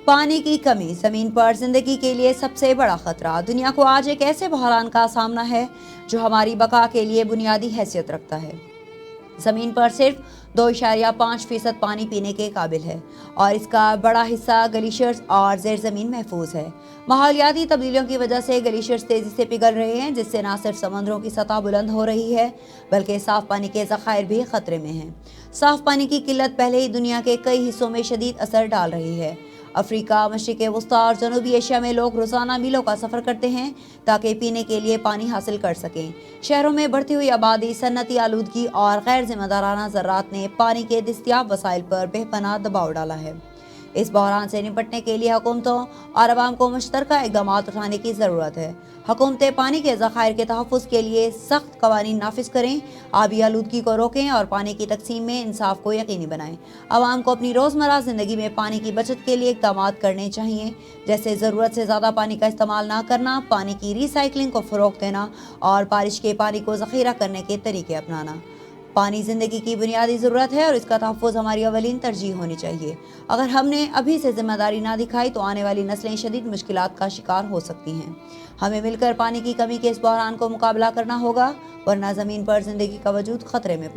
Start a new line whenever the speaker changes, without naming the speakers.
پانی کی کمی زمین پر زندگی کے لیے سب سے بڑا خطرہ۔ دنیا کو آج ایک ایسے بحران کا سامنا ہے جو ہماری بقا کے لیے بنیادی حیثیت رکھتا ہے۔ زمین پر صرف 2.5% پانی پینے کے قابل ہے اور اس کا بڑا حصہ گلیشیئرز اور زیر زمین محفوظ ہے۔ ماحولیاتی تبدیلیوں کی وجہ سے گلیشیئرز تیزی سے پگھل رہے ہیں، جس سے نہ صرف سمندروں کی سطح بلند ہو رہی ہے بلکہ صاف پانی کے ذخائر بھی خطرے میں ہیں۔ صاف پانی کی قلت پہلے ہی دنیا کے کئی حصوں میں شدید اثر ڈال رہی ہے۔ افریقہ، مشرق وسطیٰ اور جنوبی ایشیا میں لوگ روزانہ میلوں کا سفر کرتے ہیں تاکہ پینے کے لیے پانی حاصل کر سکیں۔ شہروں میں بڑھتی ہوئی آبادی، صنعتی آلودگی اور غیر ذمہ دارانہ زراعت نے پانی کے دستیاب وسائل پر بے پناہ دباؤ ڈالا ہے۔ اس بحران سے نمٹنے کے لیے حکومتوں اور عوام کو مشترکہ اقدامات اٹھانے کی ضرورت ہے۔ حکومتیں پانی کے ذخائر کے تحفظ کے لیے سخت قوانین نافذ کریں، آبی آلودگی کو روکیں اور پانی کی تقسیم میں انصاف کو یقینی بنائیں۔ عوام کو اپنی روزمرہ زندگی میں پانی کی بچت کے لیے اقدامات کرنے چاہیے، جیسے ضرورت سے زیادہ پانی کا استعمال نہ کرنا، پانی کی ری سائیکلنگ کو فروغ دینا اور بارش کے پانی کو ذخیرہ کرنے کے طریقے اپنانا۔ پانی زندگی کی بنیادی ضرورت ہے اور اس کا تحفظ ہماری اولین ترجیح ہونی چاہیے۔ اگر ہم نے ابھی سے ذمہ داری نہ دکھائی تو آنے والی نسلیں شدید مشکلات کا شکار ہو سکتی ہیں۔ ہمیں مل کر پانی کی کمی کے اس بحران کو مقابلہ کرنا ہوگا، ورنہ زمین پر زندگی کا وجود خطرے میں پڑ